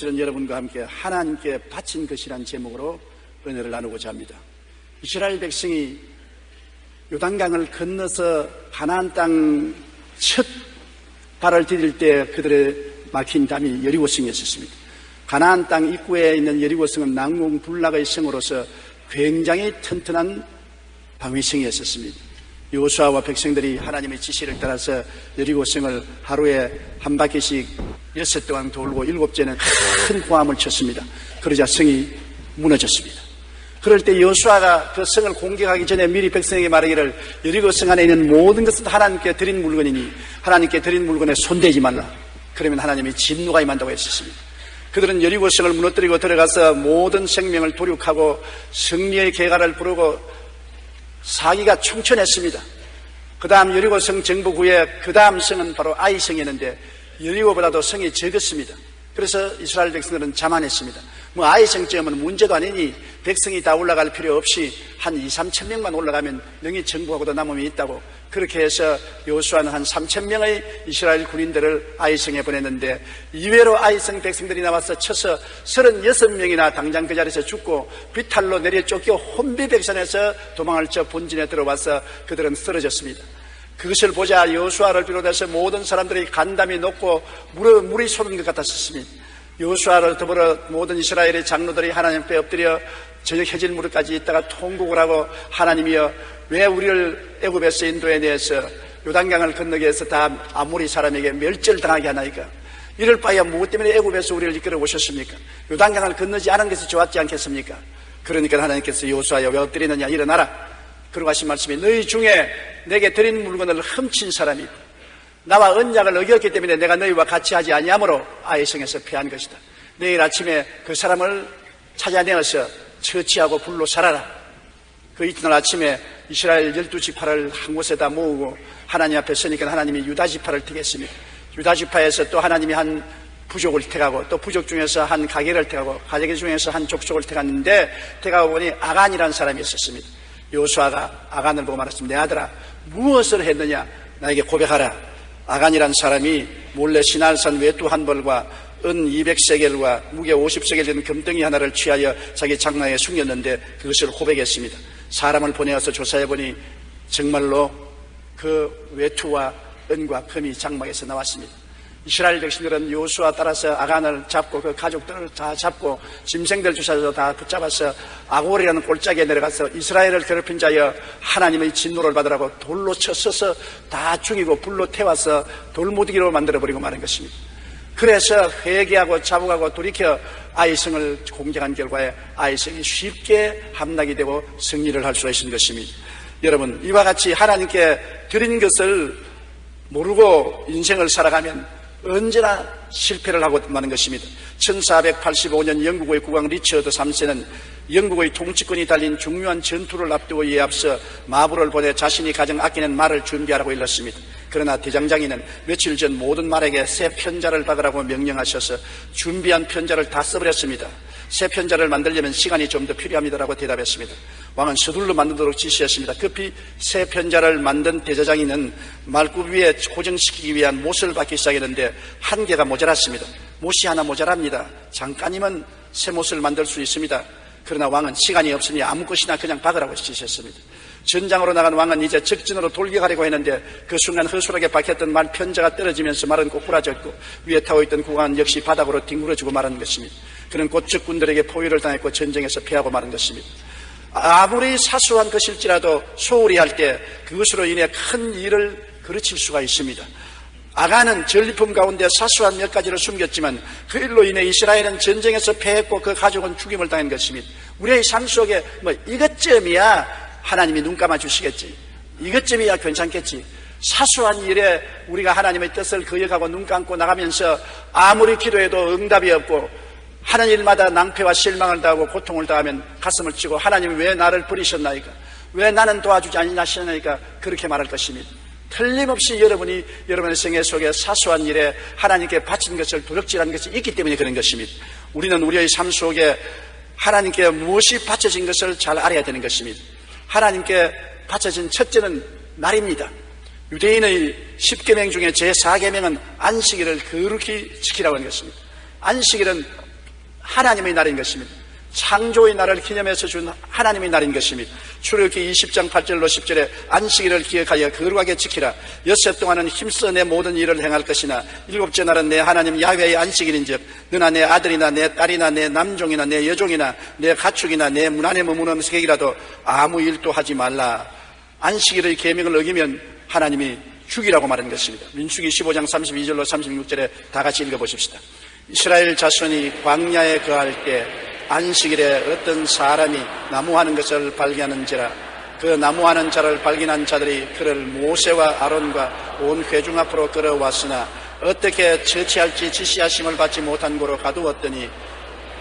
여러분과 함께 하나님께 바친 것이란 제목으로 은혜를 나누고자 합니다. 이스라엘 백성이 요단강을 건너서 가나안 땅 첫 발을 디딜 때 그들의 막힌 담이 여리고성이었습니다. 가나안 땅 입구에 있는 여리고성은 난공불락의 성으로서 굉장히 튼튼한 방위성이었습니다. 여호수아와 백성들이 하나님의 지시를 따라서 여리고성을 하루에 한 바퀴씩 6일 동안 돌고 7째는 큰 고함을 쳤습니다. 그러자 성이 무너졌습니다. 그럴 때 여호수아가 그 성을 공격하기 전에 미리 백성에게 말하기를 여리고 성 안에 있는 모든 것은 하나님께 드린 물건이니 하나님께 드린 물건에 손대지 말라. 그러면 하나님이 진노가 임한다고 했었습니다. 그들은 여리고 성을 무너뜨리고 들어가서 모든 생명을 도륙하고 승리의 계가를 부르고 사기가 충천했습니다. 그 다음 여리고 성 정복 후에 그 다음 성은 바로 아이성이었는데 여리고보다도 성이 적었습니다. 그래서 이스라엘 백성들은 자만했습니다. 아이성쯤은 문제도 아니니 백성이 다 올라갈 필요 없이 한 2-3천 명만 올라가면 능히 정복하고도 남음이 있다고, 그렇게 해서 여호수아는 한 3천 명의 이스라엘 군인들을 아이성에 보냈는데 이외로 아이성 백성들이 나와서 쳐서 36명이나 당장 그 자리에서 죽고 비탈로 내려 쫓겨 혼비백산에서 도망을 쳐 본진에 들어와서 그들은 쓰러졌습니다. 그것을 보자 여호수아를 비롯해서 모든 사람들이 간담이 높고 물이 솟는 것 같았습니다. 여호수아를 더불어 모든 이스라엘의 장로들이 하나님 앞에 엎드려 저녁 해질 무렵까지 있다가 통곡을 하고, 하나님이여 왜 우리를 애굽에서 인도해내서 요단강을 건너게 해서 다 아모리 사람에게 멸절당하게 하나이까? 이럴 바에야 무엇 때문에 애굽에서 우리를 이끌어 오셨습니까? 요단강을 건너지 않은 것이 좋았지 않겠습니까? 그러니까 하나님께서 여호수아여 왜 엎드리느냐, 일어나라. 그러고 하신 말씀이 너희 중에 내게 드린 물건을 훔친 사람이 있다. 나와 언약을 어겼기 때문에 내가 너희와 같이 하지 아니하므로 아이성에서 패한 것이다. 내일 아침에 그 사람을 찾아내어서 처치하고 불로 살아라. 그 이튿날 아침에 이스라엘 12지파를 한 곳에다 모으고 하나님 앞에 서니까 하나님이 유다지파를 택했습니다. 유다지파에서 또 하나님이 한 부족을 택하고 또 부족 중에서 한 가게를 택하고 가게 중에서 한 족속을 택했는데 택하고 보니 아간이라는 사람이 있었습니다. 여호수아가 아간을 보고 말했습니다. 내 아들아, 무엇을 했느냐? 나에게 고백하라. 아간이란 사람이 몰래 시날산 외투 한 벌과 은 200세겔과 무게 50세겔 되는 금덩이 하나를 취하여 자기 장막에 숨겼는데 그것을 고백했습니다. 사람을 보내어서 조사해보니 정말로 그 외투와 은과 금이 장막에서 나왔습니다. 이스라엘 백성들은 여호수아 따라서 아간을 잡고 그 가족들을 다 잡고 짐승들 주사서 다 붙잡아서 아골이라는 골짜기에 내려가서 이스라엘을 괴롭힌 자여 하나님의 진노를 받으라고 돌로 쳐서서 다 죽이고 불로 태워서 돌무더기로 만들어버리고 마는 것입니다. 그래서 회개하고 자복하고 돌이켜 아이성을 공격한 결과에 아이성이 쉽게 함락이 되고 승리를 할 수가 있는 것입니다. 여러분, 이와 같이 하나님께 드린 것을 모르고 인생을 살아가면 언제나 실패를 하고 마는 것입니다. 1485년 영국의 국왕 리처드 3세는 영국의 통치권이 달린 중요한 전투를 앞두고 이에 앞서 마부를 보내 자신이 가장 아끼는 말을 준비하라고 일렀습니다. 그러나 대장장이는 며칠 전 모든 말에게 새 편자를 박으라고 명령하셔서 준비한 편자를 다 써버렸습니다. 새 편자를 만들려면 시간이 좀 더 필요합니다라고 대답했습니다. 왕은 서둘러 만들도록 지시했습니다. 급히 새 편자를 만든 대제장이는 말굽이에 고정시키기 위한 못을 받기 시작했는데 한 개가 모자랐습니다. 못이 하나 모자랍니다. 잠깐이면 새 못을 만들 수 있습니다. 그러나 왕은 시간이 없으니 아무 것이나 그냥 박으라고 지시했습니다. 전장으로 나간 왕은 이제 적진으로 돌격하려고 했는데 그 순간 허술하게 박혔던 말 편자가 떨어지면서 말은 꼬꾸라졌고 위에 타고 있던 국왕은 역시 바닥으로 뒹굴어지고 말한 것입니다. 그는 곧 적군들에게 포위를 당했고 전쟁에서 패하고 마는 것입니다. 아무리 사소한 것일지라도 소홀히 할 때 그것으로 인해 큰 일을 그르칠 수가 있습니다. 아간은 전리품 가운데 사소한 몇 가지를 숨겼지만 그 일로 인해 이스라엘은 전쟁에서 패했고 그 가족은 죽임을 당한 것입니다. 우리의 삶 속에 이것쯤이야 하나님이 눈 감아 주시겠지, 이것쯤이야 괜찮겠지, 사소한 일에 우리가 하나님의 뜻을 거역하고 눈 감고 나가면서 아무리 기도해도 응답이 없고 하는 일마다 낭패와 실망을 당하고 고통을 당하면 가슴을 치고 하나님이 왜 나를 버리셨나이까, 왜 나는 도와주지 아니하시나이까 그렇게 말할 것입니다. 틀림없이 여러분이 여러분의 생애 속에 사소한 일에 하나님께 바친 것을 도적질하는 것이 있기 때문에 그런 것입니다. 우리는 우리의 삶 속에 하나님께 무엇이 바쳐진 것을 잘 알아야 되는 것입니다. 하나님께 바쳐진 첫째는 날입니다. 유대인의 10계명 중에 제4계명은 안식일을 거룩히 지키라고 하는 것입니다. 안식일은 하나님의 날인 것입니다. 창조의 날을 기념해서 준 하나님의 날인 것입니다. 출애굽기 20장 8절로 10절에 안식일을 기억하여 거룩하게 지키라. 엿새 동안은 힘써 내 모든 일을 행할 것이나 일곱째 날은 내 하나님 야훼의 안식일인즉 너나 내 아들이나 내 딸이나 내 남종이나 내 여종이나 내 가축이나 내 문 안에 머무는 새끼라도 아무 일도 하지 말라. 안식일의 계명을 어기면 하나님이 죽이라고 말한 것입니다. 민수기 15장 32절로 36절에 다 같이 읽어보십시다. 이스라엘 자손이 광야에 거할 때 안식일에 어떤 사람이 나무하는 것을 발견하는지라. 그 나무하는 자를 발견한 자들이 그를 모세와 아론과 온 회중 앞으로 끌어왔으나 어떻게 처치할지 지시하심을 받지 못한 고로 가두었더니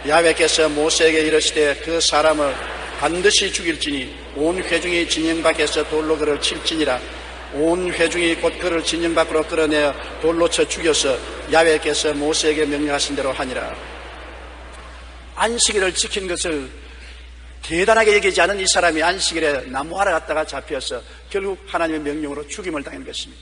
야훼께서 모세에게 이르시되 그 사람을 반드시 죽일지니 온 회중이 진영 밖에서 돌로 그를 칠지니라. 온 회중이 곧 그를 진영 밖으로 끌어내어 돌로 쳐 죽여서 야훼께서 모세에게 명령하신 대로 하니라. 안식일을 지킨 것을 대단하게 여기지 않은 이 사람이 안식일에 나무하러 갔다가 잡혀서 결국 하나님의 명령으로 죽임을 당한 것입니다.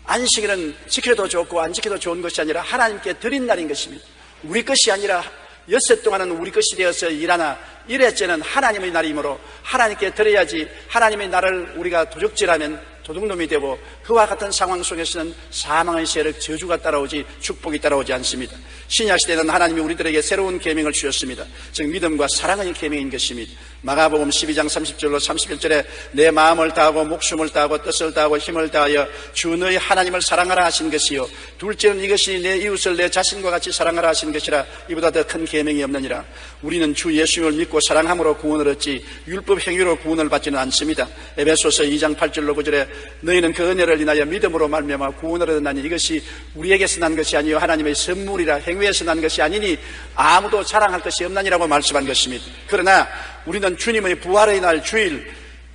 안식일은 지켜도 좋고 안 지켜도 좋은 것이 아니라 하나님께 드린 날인 것입니다. 우리 것이 아니라 엿새 동안은 우리 것이 되어서 일하나 일회째는 하나님의 날이므로 하나님께 드려야지. 하나님의 날을 우리가 도적질하면 도둑놈이 되고 그와 같은 상황 속에서는 사망의 세력, 저주가 따라오지 축복이 따라오지 않습니다. 신약시대는 하나님이 우리들에게 새로운 계명을 주셨습니다. 즉 믿음과 사랑의 계명인 것입니다. 마가복음 12장 30절로 31절에 내 마음을 다하고 목숨을 다하고 뜻을 다하고 힘을 다하여 주 너희 하나님을 사랑하라 하신 것이요 둘째는 이것이 내 이웃을 내 자신과 같이 사랑하라 하신 것이라. 이보다 더 큰 계명이 없느니라. 우리는 주 예수님을 믿고 사랑함으로 구원을 얻지 율법 행위로 구원을 받지는 않습니다. 에베소서 2장 8절로 9절에 너희는 그 은혜를 인하여 믿음으로 말미암아 구원을 얻었나니 이것이 우리에게서 난 것이 아니요 하나님의 선물이라. 행위에서 난 것이 아니니 아무도 자랑할 것이 없나니라고 말씀한 것입니다. 그러나 우리는 주님의 부활의 날 주일,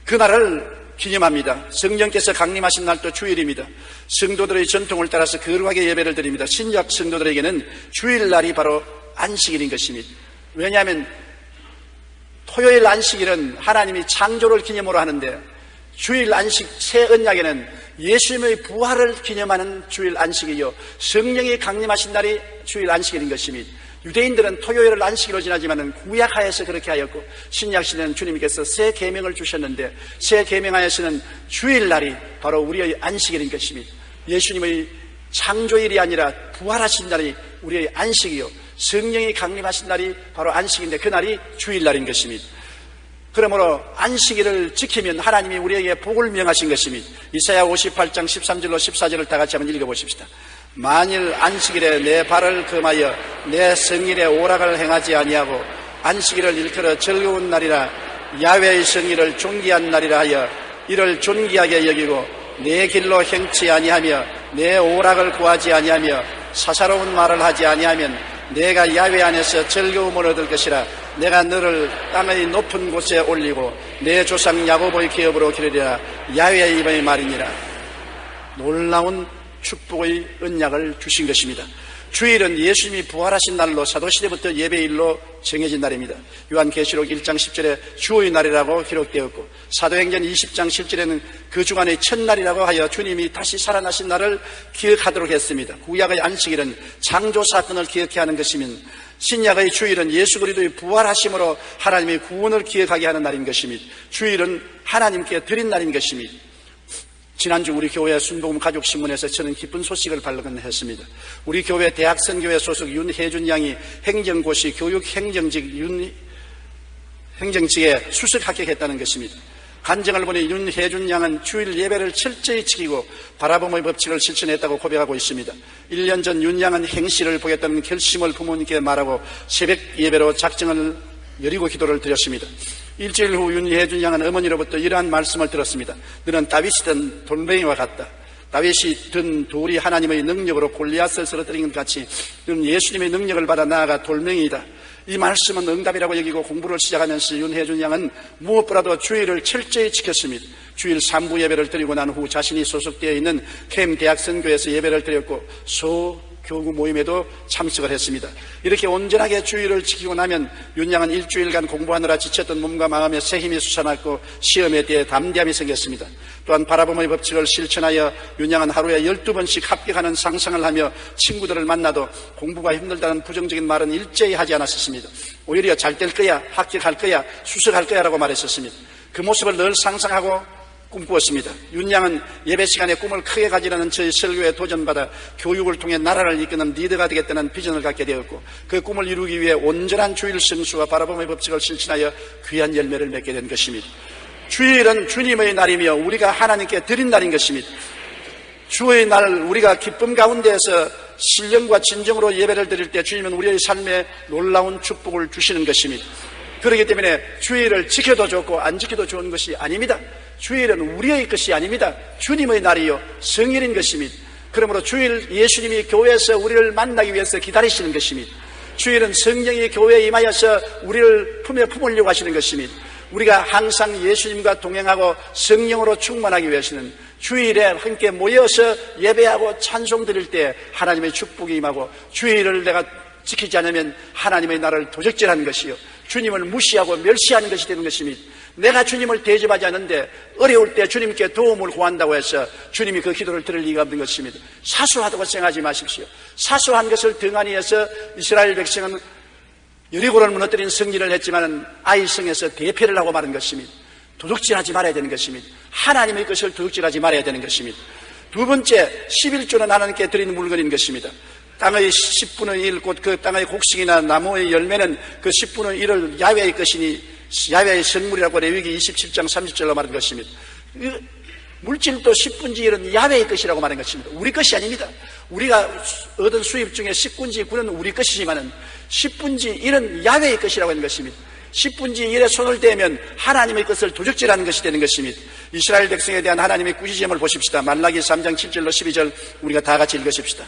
그날을 기념합니다. 성령께서 강림하신 날도 주일입니다. 성도들의 전통을 따라서 거룩하게 예배를 드립니다. 신약 성도들에게는 주일날이 바로 안식일인 것입니다. 왜냐하면 토요일 안식일은 하나님이 창조를 기념으로 하는데 주일 안식 새 언약에는 예수님의 부활을 기념하는 주일 안식이요 성령이 강림하신 날이 주일 안식일인 것입니다. 유대인들은 토요일을 안식일로 지나지만 구약하에서 그렇게 하였고 신약시대는 주님께서 새 계명을 주셨는데 새 계명하에서는 주일날이 바로 우리의 안식일인 것입니다. 예수님의 창조일이 아니라 부활하신 날이 우리의 안식이요 성령이 강림하신 날이 바로 안식인데 그날이 주일날인 것입니다. 그러므로 안식일을 지키면 하나님이 우리에게 복을 명하신 것입니다. 이사야 58장 13절로 14절을 다 같이 한번 읽어보십시다. 만일 안식일에 내 발을 금하여 내 성일에 오락을 행하지 아니하고 안식일을 일컬어 즐거운 날이라 야훼의 성일을 존귀한 날이라 하여 이를 존귀하게 여기고 내 길로 행치 아니하며 내 오락을 구하지 아니하며 사사로운 말을 하지 아니하면 내가 야훼 안에서 즐거움을 얻을 것이라. 내가 너를 땅의 높은 곳에 올리고 내 조상 야곱의 기업으로 기르리라. 야훼의 입의 말이니라. 놀라운 축복의 언약을 주신 것입니다. 주일은 예수님이 부활하신 날로 사도시대부터 예배일로 정해진 날입니다. 요한계시록 1장 10절에 주의 날이라고 기록되었고 사도행전 20장 10절에는 그 주간의 첫날이라고 하여 주님이 다시 살아나신 날을 기억하도록 했습니다. 구약의 안식일은 창조 사건을 기억해야 하는 것이면 신약의 주일은 예수 그리스도의 부활하심으로 하나님의 구원을 기억하게 하는 날인 것입니다. 주일은 하나님께 드린 날인 것입니다. 지난주 우리 교회 순복음 가족신문에서 저는 기쁜 소식을 발견했습니다. 우리 교회 대학선교회 소속 윤혜준 양이 행정고시 교육행정직에 수석 합격했다는 것입니다. 간증을 보니 윤혜준 양은 주일 예배를 철저히 지키고 바라봄의 법칙을 실천했다고 고백하고 있습니다. 1년 전 윤 양은 행실을 보겠다는 결심을 부모님께 말하고 새벽 예배로 작정을 여리고 기도를 드렸습니다. 일주일 후 윤혜준 양은 어머니로부터 이러한 말씀을 들었습니다. 너는 다윗이 든 돌멩이와 같다. 다윗이 든 돌이 하나님의 능력으로 골리앗을 쓰러뜨린 것 같이 너는 예수님의 능력을 받아 나아가 돌멩이이다. 이 말씀은 응답이라고 여기고 공부를 시작하면서 윤혜준 양은 무엇보다도 주일을 철저히 지켰습니다. 주일 3부 예배를 드리고 난 후 자신이 소속되어 있는 캠 대학선교에서 예배를 드렸고 교구 모임에도 참석을 했습니다. 이렇게 온전하게 주의를 지키고 나면 윤양은 일주일간 공부하느라 지쳤던 몸과 마음에 새 힘이 솟아났고 시험에 대해 담대함이 생겼습니다. 또한 바라봄의 법칙을 실천하여 윤양은 하루에 12번씩 합격하는 상상을 하며 친구들을 만나도 공부가 힘들다는 부정적인 말은 일제히 하지 않았었습니다. 오히려 잘 될 거야, 합격할 거야, 수석할 거야 라고 말했었습니다. 그 모습을 늘 상상하고 꿈꾸었습니다. 윤양은 예배 시간에 꿈을 크게 가지라는 저희 설교에 도전받아 교육을 통해 나라를 이끄는 리더가 되겠다는 비전을 갖게 되었고 그 꿈을 이루기 위해 온전한 주일 성수와 바라봄의 법칙을 실천하여 귀한 열매를 맺게 된 것입니다. 주일은 주님의 날이며 우리가 하나님께 드린 날인 것입니다. 주의 날 우리가 기쁨 가운데에서 신령과 진정으로 예배를 드릴 때 주님은 우리의 삶에 놀라운 축복을 주시는 것입니다. 그렇기 때문에 주일을 지켜도 좋고 안 지켜도 좋은 것이 아닙니다. 주일은 우리의 것이 아닙니다. 주님의 날이요 성일인 것입니다. 그러므로 주일 예수님이 교회에서 우리를 만나기 위해서 기다리시는 것입니다. 주일은 성령이 교회에 임하여서 우리를 품에 품으려고 하시는 것입니다. 우리가 항상 예수님과 동행하고 성령으로 충만하기 위해서는 주일에 함께 모여서 예배하고 찬송 드릴 때 하나님의 축복이 임하고 주일을 내가 지키지 않으면 하나님의 나라를 도적질하는 것이요 주님을 무시하고 멸시하는 것이 되는 것입니다. 내가 주님을 대접하지 않는데 어려울 때 주님께 도움을 구한다고 해서 주님이 그 기도를 들을 리가 없는 것입니다. 사소하다고 생각하지 마십시오. 사소한 것을 등한히 해서 이스라엘 백성은 여리고를 무너뜨린 승리를 했지만 아이성에서 대패를 하고 마는 것입니다. 도둑질하지 말아야 되는 것입니다. 하나님의 것을 도둑질하지 말아야 되는 것입니다. 두 번째, 11조는 하나님께 드리는 물건인 것입니다. 땅의 10분의 1, 곧 그 땅의 곡식이나 나무의 열매는 그 10분의 1을 야훼의 것이니 야훼의 선물이라고 레위기 27장 30절로 말한 것입니다. 물질도 10분의 1은 야훼의 것이라고 말한 것입니다. 우리 것이 아닙니다. 우리가 얻은 수입 중에 10분의 9는 우리 것이지만은 10분의 1은 야훼의 것이라고 하는 것입니다. 10분의 1에 손을 대면 하나님의 것을 도적질하는 것이 되는 것입니다. 이스라엘 백성에 대한 하나님의 꾸짖음을 보십시다. 말라기 3장 7절로 12절 우리가 다 같이 읽으십시다.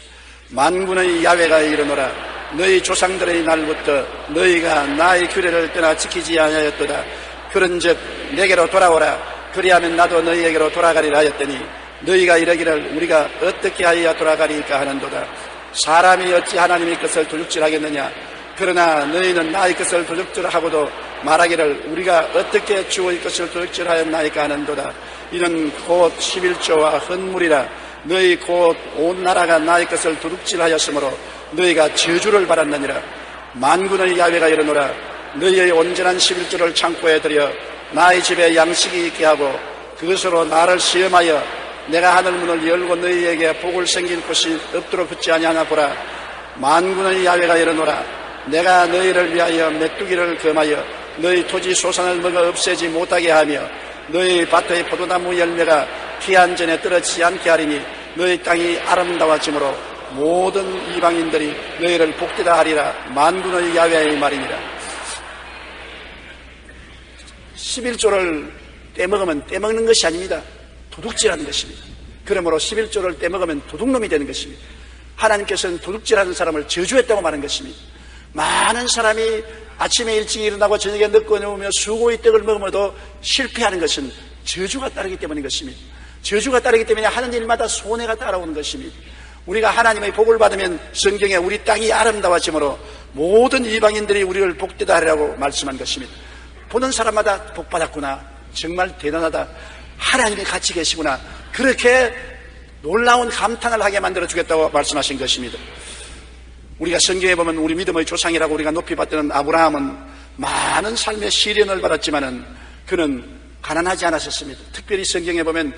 만군의 야훼가 이르노라. 너희 조상들의 날부터 너희가 나의 규례를 떠나 지키지 아니하였도다. 그런즉 내게로 돌아오라. 그리하면 나도 너희에게로 돌아가리라 하였더니 너희가 이러기를 우리가 어떻게 하여야 돌아가리까 하는도다. 사람이 어찌 하나님의 것을 도둑질하겠느냐. 그러나 너희는 나의 것을 도둑질하고도 말하기를 우리가 어떻게 주의 것을 도둑질하였나이까 하는도다. 이는 곧 11조와 헌물이라. 너희 곧 온 나라가 나의 것을 도둑질하였으므로 너희가 저주를 받았느니라. 만군의 야훼가 이르노라. 너희의 온전한 11조를 창고에 들여 나의 집에 양식이 있게 하고 그것으로 나를 시험하여 내가 하늘 문을 열고 너희에게 복을 생길 곳이 없도록 붙지 아니하나 보라. 만군의 야훼가 이르노라. 내가 너희를 위하여 메뚜기를 금하여 너희 토지 소산을 먹어 없애지 못하게 하며 너희 밭의 포도나무 열매가 기한 전에 떨어지지 않게 하리니 너희 땅이 아름다워지므로 모든 이방인들이 너희를 복되다 하리라. 만군의 야훼의 말이니라. 11조를 떼먹으면 떼먹는 것이 아닙니다. 도둑질하는 것입니다. 그러므로 11조를 떼먹으면 도둑놈이 되는 것입니다. 하나님께서는 도둑질하는 사람을 저주했다고 말한 것입니다. 많은 사람이 아침에 일찍 일어나고 저녁에 늦고 누우며 수고의 떡을 먹으면도 실패하는 것은 저주가 따르기 때문인 것입니다. 저주가 따르기 때문에 하는 일마다 손해가 따라오는 것입니다. 우리가 하나님의 복을 받으면 성경에 우리 땅이 아름다워지므로 모든 이방인들이 우리를 복되다 하리라고 말씀한 것입니다. 보는 사람마다 복받았구나. 정말 대단하다. 하나님이 같이 계시구나. 그렇게 놀라운 감탄을 하게 만들어 주겠다고 말씀하신 것입니다. 우리가 성경에 보면 우리 믿음의 조상이라고 우리가 높이 받던 아브라함은 많은 삶의 시련을 받았지만은 그는 가난하지 않았었습니다. 특별히 성경에 보면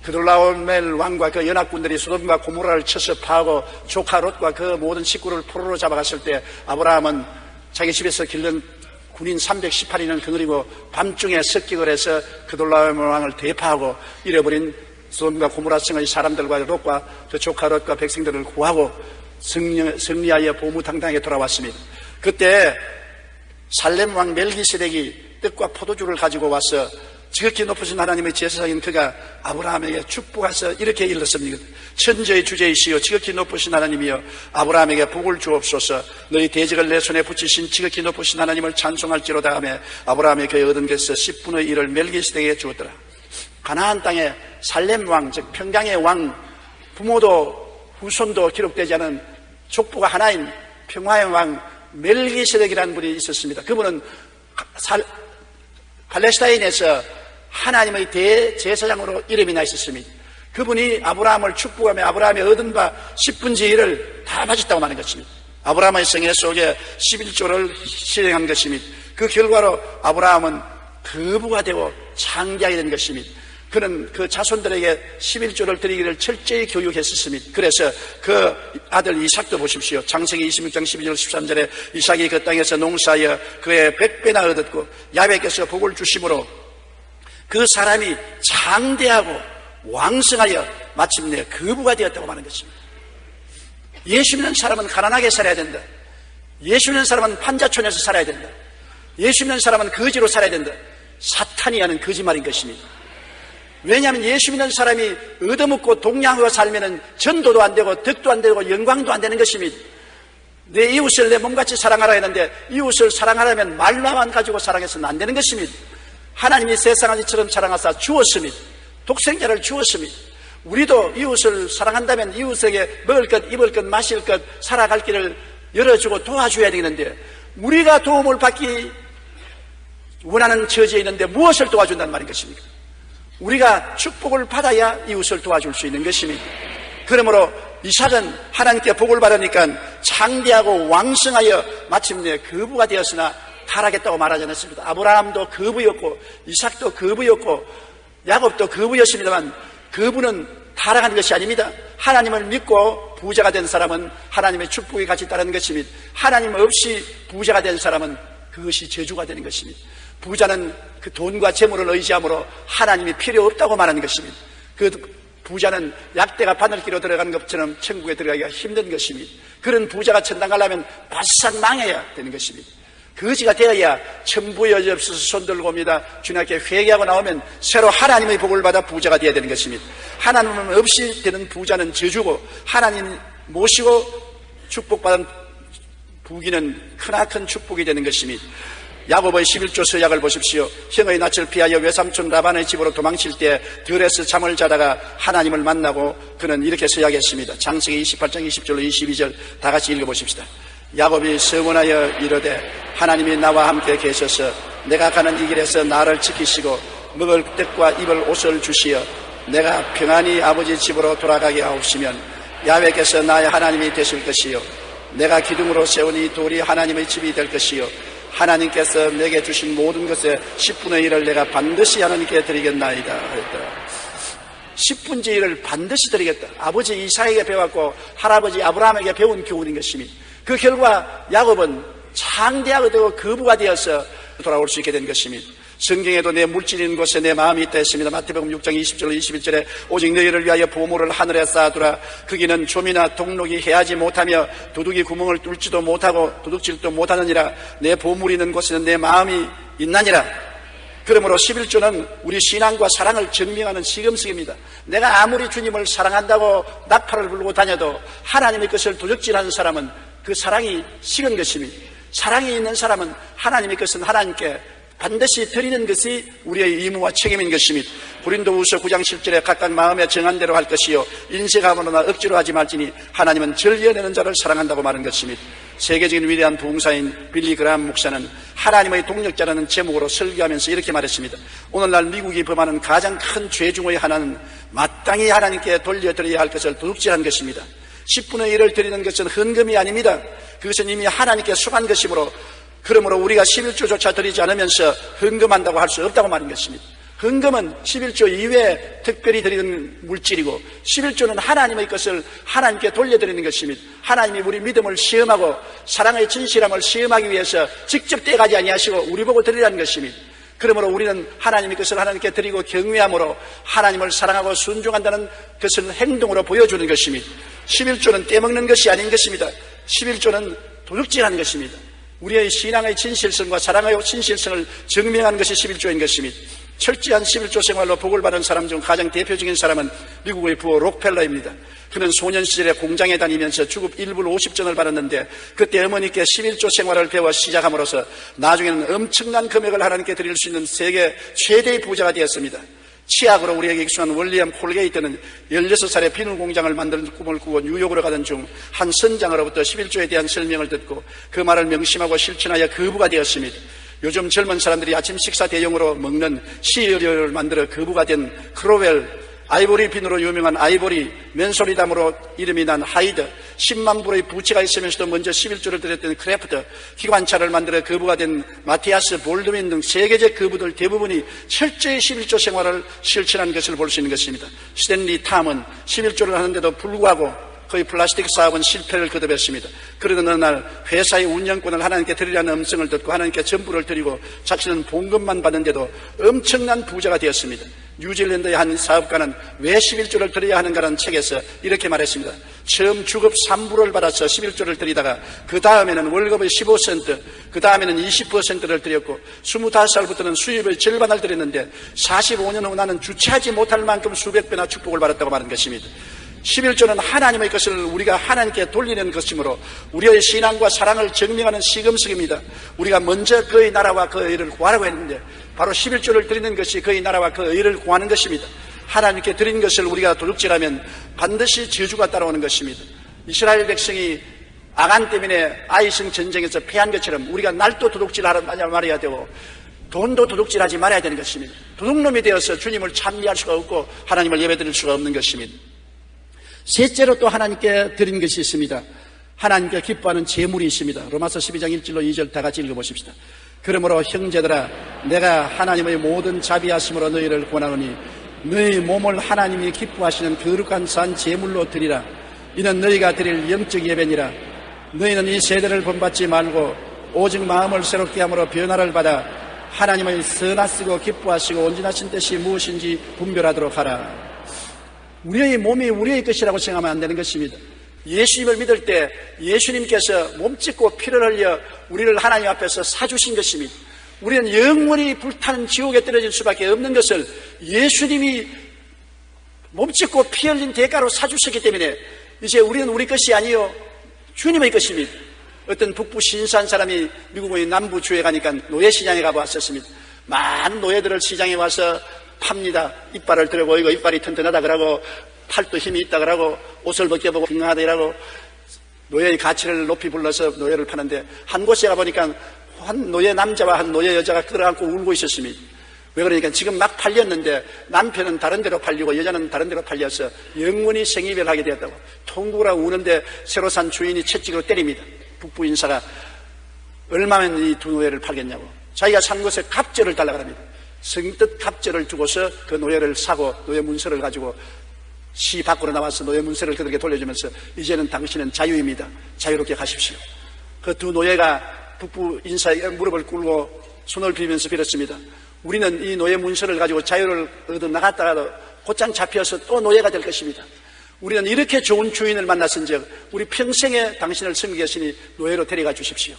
그돌라오멜 왕과 그 연합군들이 소돔과 고모라를 쳐서 파하고 조카 롯과 그 모든 식구를 포로로 잡아갔을 때 아브라함은 자기 집에서 기른 군인 318인을 거느리고 밤중에 습격을 해서 그돌라오멜 왕을 대파하고 잃어버린 소돔과 고모라 성의 사람들과 롯과 그 조카 롯과 백성들을 구하고 승리하여 보무탕탕하게 돌아왔습니다. 그때 살렘 왕 멜기세덱이 떡과 포도주를 가지고 와서 지극히 높으신 하나님의 제사장인 그가 아브라함에게 축복해서 이렇게 일렀습니다. 천지의 주제이시여 지극히 높으신 하나님이여 아브라함에게 복을 주옵소서. 너희 대적을 내 손에 붙이신 지극히 높으신 하나님을 찬송할지로다 하며 아브라함이 그의 얻은 것에서 10분의 1을 멜기세덱에게 주었더라. 가나안 땅에 살렘 왕 즉 평강의 왕 부모도 후손도 기록되지 않은 족보가 하나인 평화의 왕 멜기세덱이라는 분이 있었습니다. 그분은 팔레스타인에서 하나님의 대제사장으로 이름이 나 있었습니다. 그분이 아브라함을 축복하며 아브라함이 얻은 바 10분의 1을 다 바쳤다고 말하는 것입니다. 아브라함의 생애 속에 11조를 실행한 것입니다. 그 결과로 아브라함은 거부가 되고 창대하게 된 것입니다. 그는 그 자손들에게 11조를 드리기를 철저히 교육했었습니다. 그래서 그 아들 이삭도 보십시오. 창세기 26장 12절 13절에 이삭이 그 땅에서 농사하여 그의 100배나 얻었고 야훼께서 복을 주심으로 그 사람이 장대하고 왕성하여 마침내 거부가 되었다고 말하는 것입니다. 예수 믿는 사람은 가난하게 살아야 된다. 예수 믿는 사람은 판자촌에서 살아야 된다. 예수 믿는 사람은 거지로 살아야 된다. 사탄이 하는 거짓말인 것입니다. 왜냐하면 예수 믿는 사람이 얻어먹고 동양하고 살면은 전도도 안 되고 덕도 안 되고 영광도 안 되는 것입니다. 내 이웃을 내 몸같이 사랑하라 했는데 이웃을 사랑하려면 말로만 가지고 사랑해서는 안 되는 것입니다. 하나님이 세상을 이처럼 사랑하사 주었습니다. 독생자를 주었습니다. 우리도 이웃을 사랑한다면 이웃에게 먹을 것, 입을 것, 마실 것, 살아갈 길을 열어주고 도와줘야 되는데 우리가 도움을 받기 원하는 처지에 있는데 무엇을 도와준다는 말인 것입니까? 우리가 축복을 받아야 이웃을 도와줄 수 있는 것입니다. 그러므로 이삭은 하나님께 복을 받으니까 창대하고 왕성하여 마침내 거부가 되었으나 타락했다고 말하지 않았습니다. 아브라함도 거부였고 이삭도 거부였고 야곱도 거부였습니다만 거부는 타락한 것이 아닙니다. 하나님을 믿고 부자가 된 사람은 하나님의 축복이 같이 따르는 것입니다. 하나님 없이 부자가 된 사람은 그것이 저주가 되는 것입니다. 부자는 그 돈과 재물을 의지함으로 하나님이 필요 없다고 말하는 것입니다. 그 부자는 약대가 바늘기로 들어가는 것처럼 천국에 들어가기가 힘든 것입니다. 그런 부자가 천당 가려면 바싹 망해야 되는 것입니다. 거지가 되어야 천부의 없어서 손들고 옵니다. 주님께 회개하고 나오면 새로 하나님의 복을 받아 부자가 되어야 되는 것입니다. 하나님 없이 되는 부자는 저주고 하나님 모시고 축복받은 부귀는 크나큰 축복이 되는 것입니다. 야곱의 11조 서약을 보십시오. 형의 낯을 피하여 외삼촌 라반의 집으로 도망칠 때 들에서 잠을 자다가 하나님을 만나고 그는 이렇게 서약했습니다. 창세기 28장 20절로 22절 다 같이 읽어보십시다. 야곱이 서원하여 이르되 하나님이 나와 함께 계셔서 내가 가는 이 길에서 나를 지키시고 먹을 떡과 입을 옷을 주시어 내가 평안히 아버지 집으로 돌아가게 하옵시면 야훼께서 나의 하나님이 되실 것이요 내가 기둥으로 세운 이 돌이 하나님의 집이 될 것이요 하나님께서 내게 주신 모든 것의 10분의 1을 내가 반드시 하나님께 드리겠나이다 했더라. 10분의 1을 반드시 드리겠다. 아버지 이삭에게 배웠고 할아버지 아브라함에게 배운 교훈인 것입니다. 그 결과 야곱은 창대하게 되고 거부가 되어서 돌아올 수 있게 된 것입니다. 성경에도 내 물질이 있는 곳에 내 마음이 있다 했습니다. 마태복음 6장 20절로 21절에 오직 너희를 위하여 보물을 하늘에 쌓아두라. 거기는 좀이나 동록이 해하지 못하며 도둑이 구멍을 뚫지도 못하고 도둑질도 못하느니라. 내 보물이 있는 곳에는 내 마음이 있나니라. 그러므로 11조는 우리 신앙과 사랑을 증명하는 시금석입니다. 내가 아무리 주님을 사랑한다고 나팔을 불고 다녀도 하나님의 것을 도적질하는 사람은 그 사랑이 식은 것입니다. 사랑이 있는 사람은 하나님의 것은 하나님께 반드시 드리는 것이 우리의 의무와 책임인 것입니다. 고린도후서 9장 10절에 각각 마음에 정한 대로 할 것이요 인색함으로나 억지로 하지 말지니 하나님은 절려내는 자를 사랑한다고 말한 것입니다. 세계적인 위대한 부흥사인 빌리 그라함 목사는 하나님의 동력자라는 제목으로 설교하면서 이렇게 말했습니다. 오늘날 미국이 범하는 가장 큰 죄 중의 하나는 마땅히 하나님께 돌려드려야 할 것을 도둑질한 것입니다. 10분의 1을 드리는 것은 헌금이 아닙니다. 그것은 이미 하나님께 속한 것이므로 그러므로 우리가 11조조차 드리지 않으면서 헌금한다고 할 수 없다고 말인 것입니다. 헌금은 11조 이외에 특별히 드리는 물질이고 11조는 하나님의 것을 하나님께 돌려드리는 것입니다. 하나님이 우리 믿음을 시험하고 사랑의 진실함을 시험하기 위해서 직접 떼가지 아니하시고 우리 보고 드리라는 것입니다. 그러므로 우리는 하나님의 것을 하나님께 드리고 경외함으로 하나님을 사랑하고 순종한다는 것을 행동으로 보여주는 것입니다. 11조는 떼먹는 것이 아닌 것입니다. 11조는 도둑질하는 것입니다. 우리의 신앙의 진실성과 사랑의 진실성을 증명하는 것이 11조인 것입니다. 철저한 11조 생활로 복을 받은 사람 중 가장 대표적인 사람은 미국의 부호 록펠러입니다. 그는 소년 시절에 공장에 다니면서 주급 1불 50전을 받았는데 그때 어머니께 11조 생활을 배워 시작함으로써 나중에는 엄청난 금액을 하나님께 드릴 수 있는 세계 최대의 부자가 되었습니다. 치약으로 우리에게 익숙한 월리엄 콜게이트는 16살에 비누 공장을 만드는 꿈을 꾸고 뉴욕으로 가던 중 한 선장으로부터 11조에 대한 설명을 듣고 그 말을 명심하고 실천하여 거부가 되었습니다. 요즘 젊은 사람들이 아침 식사 대용으로 먹는 시리얼을 만들어 거부가 된 크로웰, 아이보리 비누로 유명한 아이보리, 맨소리담으로 이름이 난 하이드, 10만 불의 부채가 있으면서도 먼저 11조를 드렸던 크래프트, 기관차를 만들어 거부가 된 마티아스 볼드윈 등 세계적 거부들 대부분이 철저히 11조 생활을 실천한 것을 볼 수 있는 것입니다. 스탠리 탐은 11조를 하는데도 불구하고 거의 플라스틱 사업은 실패를 거듭했습니다. 그러던 어느 날 회사의 운영권을 하나님께 드리라는 음성을 듣고 하나님께 전부를 드리고 자신은 봉급만 받는데도 엄청난 부자가 되었습니다. 뉴질랜드의 한 사업가는 왜 11조를 드려야 하는가라는 책에서 이렇게 말했습니다. 처음 주급 3불을 받아서 11조를 드리다가 그 다음에는 월급의 15%, 그 다음에는 20%를 드렸고 25살부터는 수입의 절반을 드렸는데 45년 후 나는 주체하지 못할 만큼 수백 배나 축복을 받았다고 말한 것입니다. 11조는 하나님의 것을 우리가 하나님께 돌리는 것이므로 우리의 신앙과 사랑을 증명하는 시금석입니다. 우리가 먼저 그의 나라와 그 의를 구하라고 했는데 바로 11조를 드리는 것이 그의 나라와 그 의를 구하는 것입니다. 하나님께 드린 것을 우리가 도둑질하면 반드시 저주가 따라오는 것입니다. 이스라엘 백성이 아간 때문에 아이성 전쟁에서 패한 것처럼 우리가 날도 도둑질하지 말아야 되고 돈도 도둑질하지 말아야 되는 것입니다. 도둑놈이 되어서 주님을 찬미할 수가 없고 하나님을 예배드릴 수가 없는 것입니다. 셋째로 또 하나님께 드린 것이 있습니다. 하나님께 기뻐하는 제물이 있습니다. 로마서 12장 1절로 2절 다 같이 읽어보십시다. 그러므로 형제들아 내가 하나님의 모든 자비하심으로 너희를 권하노니 너희 몸을 하나님이 기뻐하시는 거룩한 산 제물로 드리라. 이는 너희가 드릴 영적 예배니라. 너희는 이 세대를 본받지 말고 오직 마음을 새롭게 함으로 변화를 받아 하나님의 선하시고 기뻐하시고 온전하신 뜻이 무엇인지 분별하도록 하라. 우리의 몸이 우리의 것이라고 생각하면 안 되는 것입니다. 예수님을 믿을 때 예수님께서 몸짓고 피를 흘려 우리를 하나님 앞에서 사주신 것입니다. 우리는 영원히 불타는 지옥에 떨어질 수밖에 없는 것을 예수님이 몸짓고 피 흘린 대가로 사주셨기 때문에 이제 우리는 우리 것이 아니요 주님의 것입니다. 어떤 북부 신사한 사람이 미국의 남부주에 가니까 노예시장에 가보았었습니다. 많은 노예들을 시장에 와서 팝니다. 이빨을 들어보고 이거 이빨이 튼튼하다 그러고 팔도 힘이 있다 그러고 옷을 벗겨보고 건강하다 그러고 노예의 가치를 높이 불러서 노예를 파는데 한 곳에 가보니까 한 노예 남자와 한 노예 여자가 끌어안고 울고 있었습니다. 왜 그러니까 지금 막 팔렸는데 남편은 다른 데로 팔리고 여자는 다른 데로 팔려서 영원히 생이별하게 되었다고 통곡을 하고 우는데 새로 산 주인이 채찍으로 때립니다. 북부 인사가 얼마면 이 두 노예를 팔겠냐고 자기가 산 곳에 갑절을 달라고 합니다. 성뜻 갑절을 주고서 그 노예를 사고 노예 문서를 가지고 시 밖으로 나와서 노예 문서를 그들에게 돌려주면서 이제는 당신은 자유입니다. 자유롭게 가십시오. 그 두 노예가 북부 인사의 무릎을 꿇고 손을 빌면서 빌었습니다. 우리는 이 노예 문서를 가지고 자유를 얻어 나갔다가도 곧장 잡혀서 또 노예가 될 것입니다. 우리는 이렇게 좋은 주인을 만났은즉 우리 평생에 당신을 섬기겠으니 노예로 데려가 주십시오.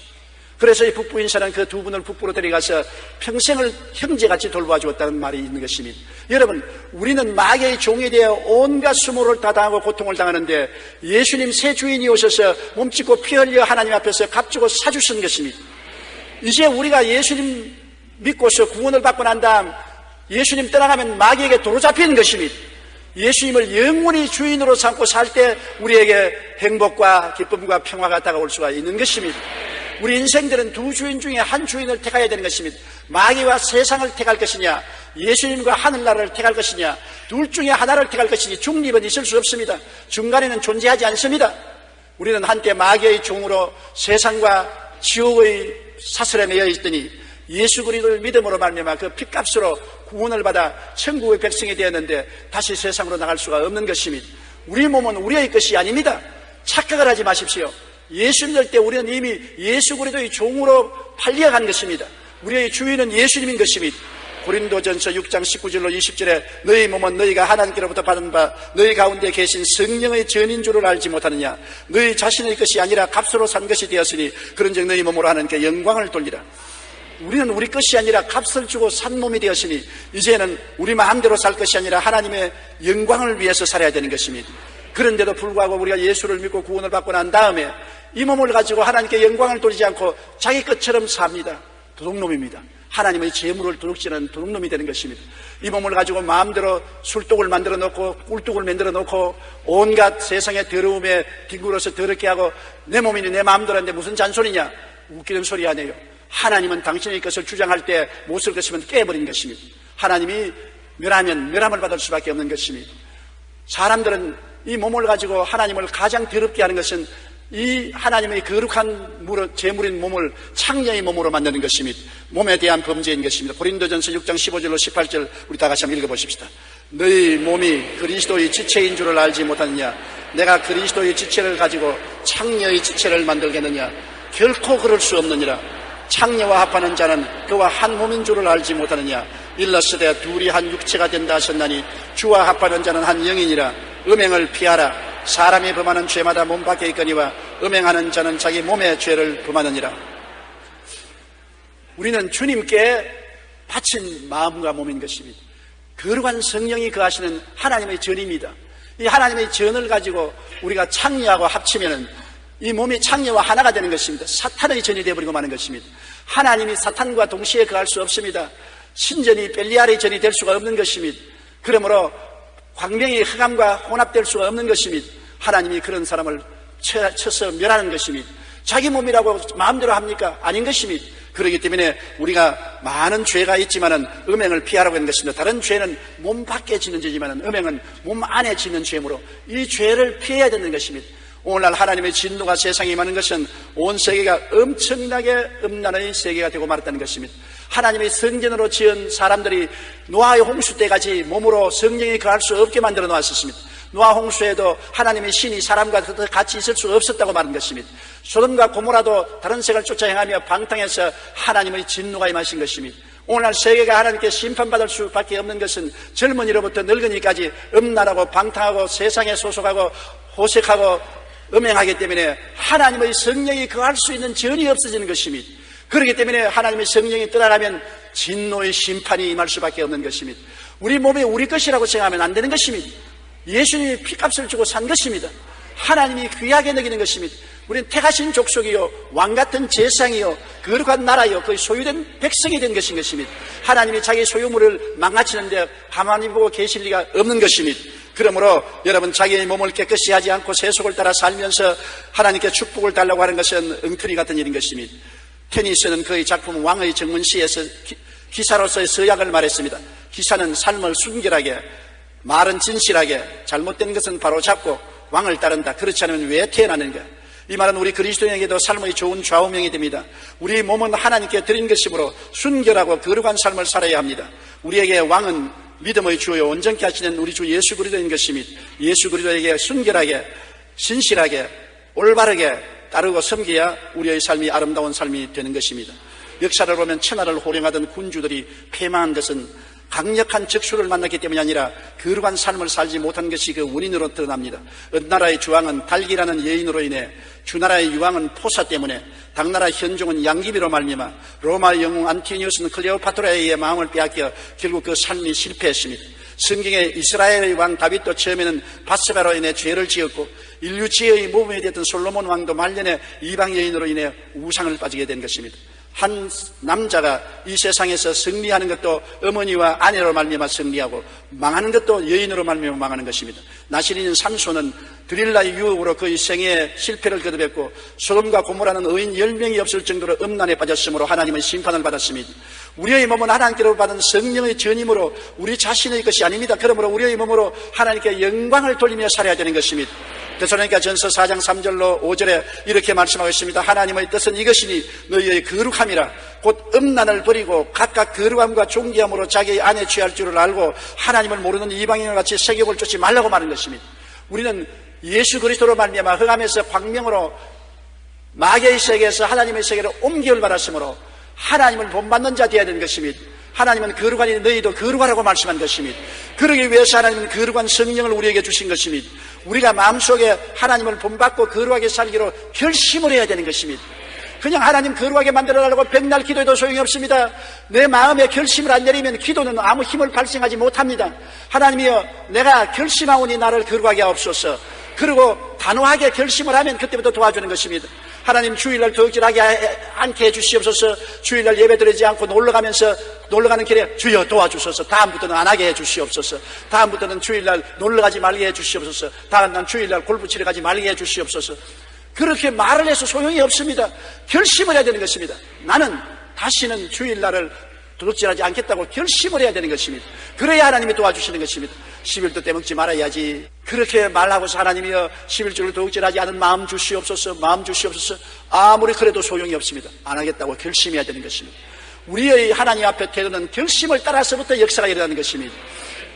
그래서 이 북부 인사는 그 두 분을 북부로 데려가서 평생을 형제같이 돌봐 주었다는 말이 있는 것입니다. 여러분, 우리는 마귀의 종이 되어 온갖 수모를 다 당하고 고통을 당하는데 예수님 새 주인이 오셔서 몸짓고 피 흘려 하나님 앞에서 값주고 사주신 것입니다. 이제 우리가 예수님 믿고서 구원을 받고 난 다음 예수님 떠나가면 마귀에게 도로 잡히는 것입니다. 예수님을 영원히 주인으로 삼고 살 때 우리에게 행복과 기쁨과 평화가 다가올 수가 있는 것입니다. 우리 인생들은 두 주인 중에 한 주인을 택해야 되는 것입니다. 마귀와 세상을 택할 것이냐 예수님과 하늘나라를 택할 것이냐 둘 중에 하나를 택할 것이니 중립은 있을 수 없습니다. 중간에는 존재하지 않습니다. 우리는 한때 마귀의 종으로 세상과 지옥의 사슬에 매여 있더니 예수 그리스도를 믿음으로 말미암아 그 핏값으로 구원을 받아 천국의 백성이 되었는데 다시 세상으로 나갈 수가 없는 것입니다. 우리 몸은 우리의 것이 아닙니다. 착각을 하지 마십시오. 예수 믿을 때 우리는 이미 예수 그리스도의 종으로 팔려간 것입니다. 우리의 주인은 예수님인 것입니다. 고린도전서 6장 19절로 20절에 너희 몸은 너희가 하나님께로부터 받은 바 너희 가운데 계신 성령의 전인 줄을 알지 못하느냐. 너희 자신의 것이 아니라 값으로 산 것이 되었으니 그런즉 너희 몸으로 하나님께 영광을 돌리라. 우리는 우리 것이 아니라 값을 주고 산 몸이 되었으니 이제는 우리 마음대로 살 것이 아니라 하나님의 영광을 위해서 살아야 되는 것입니다. 그런데도 불구하고 우리가 예수를 믿고 구원을 받고 난 다음에 이 몸을 가지고 하나님께 영광을 돌리지 않고 자기 것처럼 삽니다. 도둑놈입니다. 하나님의 재물을 도둑질하는 도둑놈이 되는 것입니다. 이 몸을 가지고 마음대로 술독을 만들어 놓고 꿀독을 만들어 놓고 온갖 세상의 더러움에 뒹굴어서 더럽게 하고 내 몸이니 내 마음대로 하는데 무슨 잔소리냐? 웃기는 소리 아니에요. 하나님은 당신의 것을 주장할 때 못 쓸 것이면 깨버린 것입니다. 하나님이 멸하면 멸함을 받을 수밖에 없는 것입니다. 사람들은 이 몸을 가지고 하나님을 가장 더럽게 하는 것은 이 하나님의 거룩한 제물인 몸을 창녀의 몸으로 만드는 것입니다. 몸에 대한 범죄인 것입니다. 고린도전서 6장 15절로 18절 우리 다 같이 한번 읽어보십시다. 너희 몸이 그리스도의 지체인 줄을 알지 못하느냐? 내가 그리스도의 지체를 가지고 창녀의 지체를 만들겠느냐? 결코 그럴 수 없느니라. 창녀와 합하는 자는 그와 한 몸인 줄을 알지 못하느냐? 일러스되 둘이 한 육체가 된다 하셨나니 주와 합하는 자는 한 영이니라. 음행을 피하라. 사람이 범하는 죄마다 몸 밖에 있거니와 음행하는 자는 자기 몸의 죄를 범하느니라. 우리는 주님께 바친 마음과 몸인 것입니다. 거룩한 성령이 거하시는 하나님의 전입니다. 이 하나님의 전을 가지고 우리가 창녀하고 합치면 이 몸이 창녀와 하나가 되는 것입니다. 사탄의 전이 되어버리고 마는 것입니다. 하나님이 사탄과 동시에 거할 수 없습니다. 신전이 벨리알의 전이 될 수가 없는 것입니다. 그러므로 광명이 흑암과 혼합될 수가 없는 것입니다. 하나님이 그런 사람을 쳐서 멸하는 것입니다. 자기 몸이라고 마음대로 합니까? 아닌 것입니다. 그렇기 때문에 우리가 많은 죄가 있지만은 음행을 피하라고 하는 것입니다. 다른 죄는 몸 밖에 짓는 죄지만은 음행은 몸 안에 짓는 죄므로 이 죄를 피해야 되는 것입니다. 오늘날 하나님의 진노가 세상에 임하는 것은 온 세계가 엄청나게 음란의 세계가 되고 말았다는 것입니다. 하나님의 성전으로 지은 사람들이 노아의 홍수 때까지 몸으로 성령이 거할 수 없게 만들어 놓았었습니다. 노아 홍수에도 하나님의 신이 사람과 같이 있을 수 없었다고 말한 것입니다. 소돔과 고모라도 다른 색을 쫓아 행하며 방탕해서 하나님의 진노가 임하신 것입니다. 오늘날 세계가 하나님께 심판받을 수밖에 없는 것은 젊은이로부터 늙은이까지 음란하고 방탕하고 세상에 소속하고 호색하고 음행하기 때문에 하나님의 성령이 거할 수 있는 전이 없어지는 것입니다. 그렇기 때문에 하나님의 성령이 떠나가면 진노의 심판이 임할 수밖에 없는 것입니다. 우리 몸이 우리 것이라고 생각하면 안 되는 것입니다. 예수님이 피값을 주고 산 것입니다. 하나님이 귀하게 여기는 것입니다. 우리는 택하신 족속이요 왕같은 제상이요 거룩한 나라요 거의 소유된 백성이 된 것인 것입니다. 하나님이 자기 소유물을 망가치는데 가만히 보고 계실 리가 없는 것입니다. 그러므로 여러분 자기의 몸을 깨끗이 하지 않고 세속을 따라 살면서 하나님께 축복을 달라고 하는 것은 엉터리 같은 일인 것입니다. 테니스는 그의 작품 왕의 정문시에서 기사로서의 서약을 말했습니다. 기사는 삶을 순결하게, 말은 진실하게, 잘못된 것은 바로 잡고 왕을 따른다. 그렇지 않으면 왜 태어나는가? 이 말은 우리 그리스도인에게도 삶의 좋은 좌우명이 됩니다. 우리 몸은 하나님께 드린 것이므로 순결하고 거룩한 삶을 살아야 합니다. 우리에게 왕은 믿음의 주요 온전케 하시는 우리 주 예수 그리스도인 것입니다. 예수 그리스도에게 순결하게, 신실하게, 올바르게 따르고 섬겨야 우리의 삶이 아름다운 삶이 되는 것입니다. 역사를 보면 천하를 호령하던 군주들이 패망한 것은 강력한 적수를 만났기 때문이 아니라 거룩한 삶을 살지 못한 것이 그 원인으로 드러납니다. 어느 나라의 주왕은 달기라는 여인으로 인해, 주나라의 유왕은 포사 때문에, 당나라 현종은 양귀비로 말미암아, 로마의 영웅 안티니우스는 클레오파트라에 의해 마음을 빼앗겨 결국 그 삶이 실패했습니다. 성경의 이스라엘의 왕 다윗도 처음에는 밧세바로 인해 죄를 지었고, 인류 지혜의 모범이 됐던 솔로몬 왕도 말년에 이방 여인으로 인해 우상을 빠지게 된 것입니다. 한 남자가 이 세상에서 승리하는 것도 어머니와 아내로 말미암아 승리하고, 망하는 것도 여인으로 말미암아 망하는 것입니다. 나시린인 삼손은 드릴라의 유혹으로 그의 생애에 실패를 거듭했고, 소돔과 고모라는 의인 10명이 없을 정도로 음란에 빠졌으므로 하나님의 심판을 받았습니다. 우리의 몸은 하나님께로 받은 성령의 전임으로 우리 자신의 것이 아닙니다. 그러므로 우리의 몸으로 하나님께 영광을 돌리며 살아야 되는 것입니다. 데살로니가 전서 4장 3절로 5절에 이렇게 말씀하고 있습니다. 하나님의 뜻은 이것이니 너희의 거룩함이라. 곧 음란을 버리고 각각 거룩함과 존귀함으로 자기의 안에 취할 줄을 알고 하나님을 모르는 이방인과 같이 세욕을 쫓지 말라고 말하는 것입니다. 우리는 예수 그리스도로 말미암아 흑암에서 광명으로 마귀의 세계에서 하나님의 세계로 옮겨를 받았으므로 하나님을 본받는 자 되어야 되는 것입니다. 하나님은 거룩하니 너희도 거룩하라고 말씀한 것입니다. 그러기 위해서 하나님은 거룩한 성령을 우리에게 주신 것입니다. 우리가 마음속에 하나님을 본받고 거룩하게 살기로 결심을 해야 되는 것입니다. 그냥 하나님 거룩하게 만들어달라고 백날 기도해도 소용이 없습니다. 내 마음에 결심을 안 내리면 기도는 아무 힘을 발생하지 못합니다. 하나님이여, 내가 결심하오니 나를 거룩하게 하옵소서. 그리고 단호하게 결심을 하면 그때부터 도와주는 것입니다. 하나님 주일날 도둑질하지 않게 해주시옵소서. 주일날 예배 드리지 않고 놀러가는 길에 주여 도와주소서. 다음부터는 안 하게 해주시옵소서. 다음부터는 주일날 놀러가지 말게 해주시옵소서. 다음날 주일날 골프 치러 가지 말게 해주시옵소서. 그렇게 말을 해서 소용이 없습니다. 결심을 해야 되는 것입니다. 나는 다시는 주일날을 도둑질하지 않겠다고 결심을 해야 되는 것입니다. 그래야 하나님이 도와주시는 것입니다. 11조 떼먹지 말아야지. 그렇게 말하고서 하나님이여 11조를 도둑질하지 않은 마음 주시옵소서. 마음 주시옵소서. 아무리 그래도 소용이 없습니다. 안 하겠다고 결심해야 되는 것입니다. 우리의 하나님 앞에 태도는 결심을 따라서부터 역사가 일어나는 것입니다.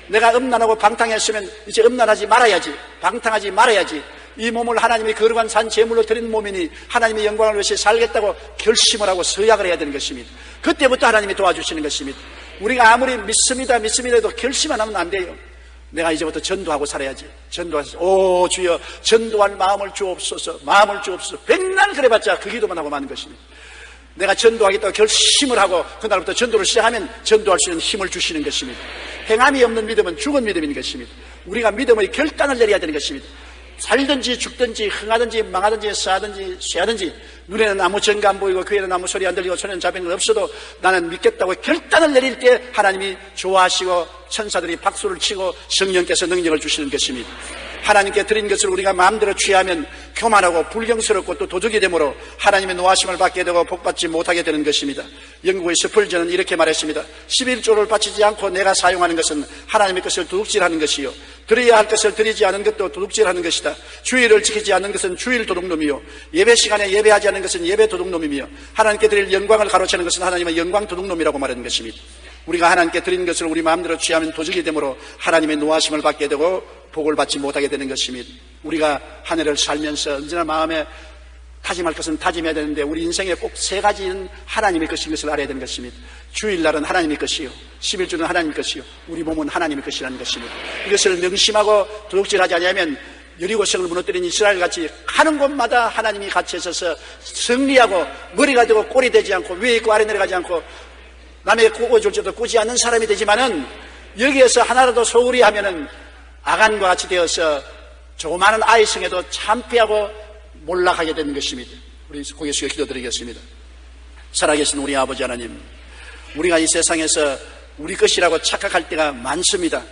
내가 음란하고 방탕했으면 이제 음란하지 말아야지. 방탕하지 말아야지. 이 몸을 하나님의 거룩한 산 제물로 드린 몸이니 하나님의 영광을 위해서 살겠다고 결심을 하고 서약을 해야 되는 것입니다. 그때부터 하나님이 도와주시는 것입니다. 우리가 아무리 믿습니다 해도 결심 안 하면 안 돼요. 내가 이제부터 전도하고 살아야지. 전도하셔서 오 주여 전도할 마음을 주옵소서. 마음을 주옵소서. 백날 그래봤자 그 기도만 하고 마는 것입니다. 내가 전도하겠다고 결심을 하고 그날부터 전도를 시작하면 전도할 수 있는 힘을 주시는 것입니다. 행함이 없는 믿음은 죽은 믿음인 것입니다. 우리가 믿음의 결단을 내려야 되는 것입니다. 살든지 죽든지 흥하든지 망하든지 싸든지 쇠하든지 눈에는 아무 증거 안 보이고 귀에는 아무 소리 안 들리고 손에는 잡힌 건 없어도 나는 믿겠다고 결단을 내릴 때 하나님이 좋아하시고 천사들이 박수를 치고 성령께서 능력을 주시는 것입니다. 하나님께 드린 것을 우리가 마음대로 취하면 교만하고 불경스럽고 또 도둑이 되므로 하나님의 노하심을 받게 되고 복받지 못하게 되는 것입니다. 영국의 스펄전은 이렇게 말했습니다. 11조를 바치지 않고 내가 사용하는 것은 하나님의 것을 도둑질하는 것이요 드려야 할 것을 드리지 않은 것도 도둑질하는 것이다. 주일을 지키지 않는 것은 주일 도둑놈이요 예배 시간에 예배하지 않는 것은 예배 도둑놈이며 하나님께 드릴 영광을 가로채는 것은 하나님의 영광 도둑놈이라고 말하는 것입니다. 우리가 하나님께 드린 것을 우리 마음대로 취하면 도둑이 되므로 하나님의 노하심을 받게 되고 복을 받지 못하게 되는 것입니다. 우리가 한 해를 살면서 언제나 마음에 다짐할 것은 다짐해야 되는데 우리 인생에 꼭 세 가지는 하나님의 것인 것을 알아야 되는 것입니다. 주일날은 하나님의 것이요 11조는 하나님의 것이요 우리 몸은 하나님의 것이라는 것입니다. 이것을 명심하고 도둑질하지 않으면 여리고성을 무너뜨린 이스라엘같이 가는 곳마다 하나님이 같이 있어서 승리하고 머리가 되고 꼴이 되지 않고 위에 있고 아래 내려가지 않고 남의 꾸어줄 줄도 꾸지 않는 사람이 되지만은 여기에서 하나라도 소홀히 하면은 아간과 같이 되어서 조그마한 아이성에도 참패하고 몰락하게 되는 것입니다. 우리 고개 숙여 기도드리겠습니다. 살아계신 우리 아버지 하나님, 우리가 이 세상에서 우리 것이라고 착각할 때가 많습니다.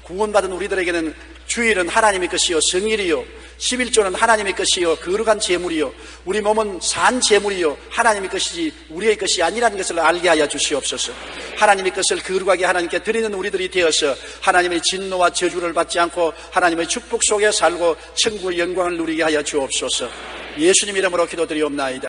구원받은 우리들에게는 주일은 하나님의 것이요 성일이요 11조는 하나님의 것이요 거룩한 제물이요 우리 몸은 산 제물이요 하나님의 것이지 우리의 것이 아니라는 것을 알게 하여 주시옵소서. 하나님의 것을 거룩하게 하나님께 드리는 우리들이 되어서 하나님의 진노와 저주를 받지 않고 하나님의 축복 속에 살고 천국의 영광을 누리게 하여 주옵소서. 예수님 이름으로 기도드리옵나이다.